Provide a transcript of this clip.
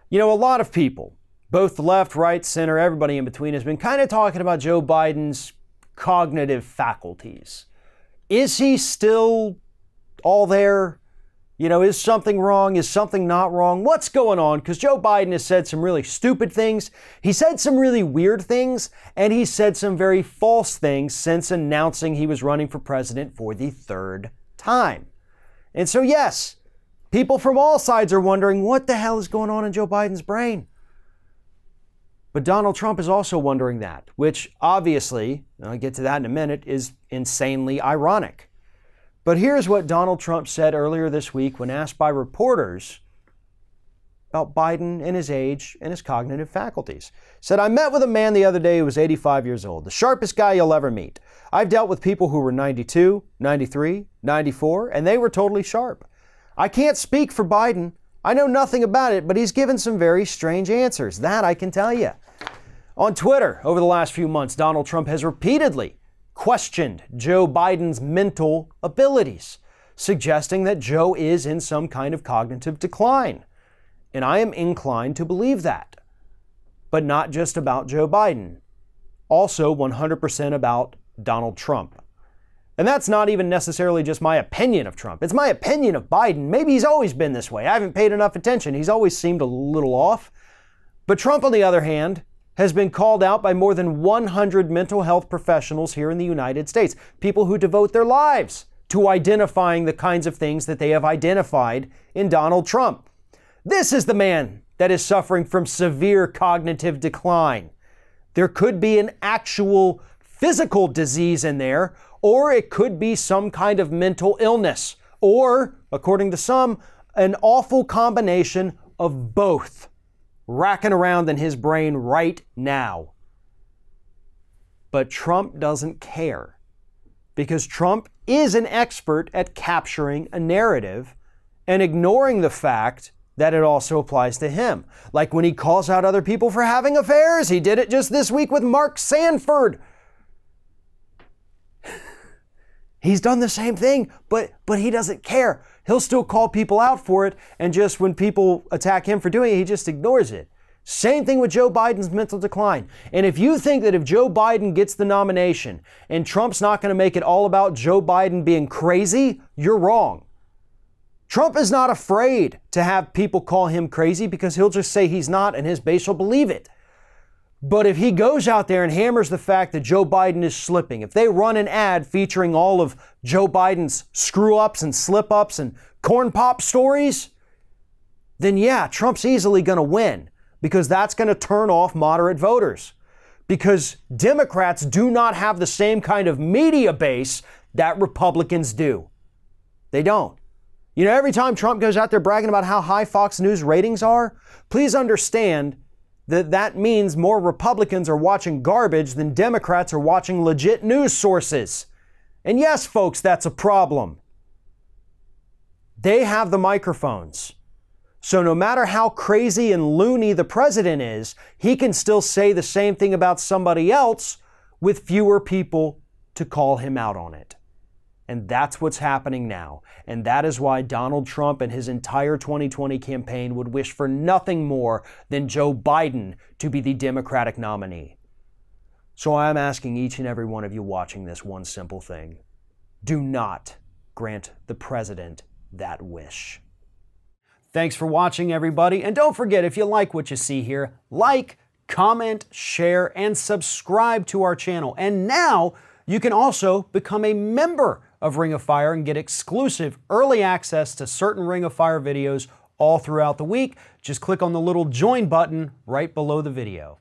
You know, a lot of people, both the left, right, center, everybody in between, has been kind of talking about Joe Biden's cognitive faculties. Is he still all there? You know, is something wrong? Is something not wrong? What's going on? Because Joe Biden has said some really stupid things. He said some really weird things, and he said some very false things since announcing he was running for president for the third time. And so, yes, people from all sides are wondering what the hell is going on in Joe Biden's brain. But Donald Trump is also wondering that, which obviously, and I'll get to that in a minute, is insanely ironic. But here's what Donald Trump said earlier this week when asked by reporters about Biden and his age and his cognitive faculties. He said, "I met with a man the other day who was 85 years old, the sharpest guy you'll ever meet. I've dealt with people who were 92, 93, 94, and they were totally sharp. I can't speak for Biden. I know nothing about it, but he's given some very strange answers. That I can tell you." On Twitter, over the last few months, Donald Trump has repeatedly questioned Joe Biden's mental abilities, suggesting that Joe is in some kind of cognitive decline. And I am inclined to believe that. But not just about Joe Biden. Also 100% about Donald Trump. And that's not even necessarily just my opinion of Trump. It's my opinion of Biden. Maybe he's always been this way. I haven't paid enough attention. He's always seemed a little off. But Trump, on the other hand, has been called out by more than 100 mental health professionals here in the United States. People who devote their lives to identifying the kinds of things that they have identified in Donald Trump. This is the man that is suffering from severe cognitive decline. There could be an actual physical disease in there, or it could be some kind of mental illness, or, according to some, an awful combination of both racking around in his brain right now. But Trump doesn't care, because Trump is an expert at capturing a narrative and ignoring the fact that it also applies to him. Like when he calls out other people for having affairs. He did it just this week with Mark Sanford. He's done the same thing, but he doesn't care. He'll still call people out for it, and just when people attack him for doing it, he just ignores it. Same thing with Joe Biden's mental decline. And if you think that if Joe Biden gets the nomination and Trump's not going to make it all about Joe Biden being crazy, you're wrong. Trump is not afraid to have people call him crazy because he'll just say he's not and his base will believe it. But if he goes out there and hammers the fact that Joe Biden is slipping, if they run an ad featuring all of Joe Biden's screw-ups and slip-ups and corn pop stories, then yeah, Trump's easily going to win because that's going to turn off moderate voters. Because Democrats do not have the same kind of media base that Republicans do. They don't. You know, every time Trump goes out there bragging about how high Fox News ratings are, please understand that means more Republicans are watching garbage than Democrats are watching legit news sources. And yes, folks, that's a problem. They have the microphones. So no matter how crazy and loony the president is, he can still say the same thing about somebody else with fewer people to call him out on it. And that's what's happening now. And that is why Donald Trump and his entire 2020 campaign would wish for nothing more than Joe Biden to be the Democratic nominee. So I'm asking each and every one of you watching this one simple thing. Do not grant the president that wish. Thanks for watching, everybody. And don't forget, if you like what you see here, like, comment, share, and subscribe to our channel. And now you can also become a member of Ring of Fire and get exclusive early access to certain Ring of Fire videos all throughout the week. Just click on the little join button right below the video.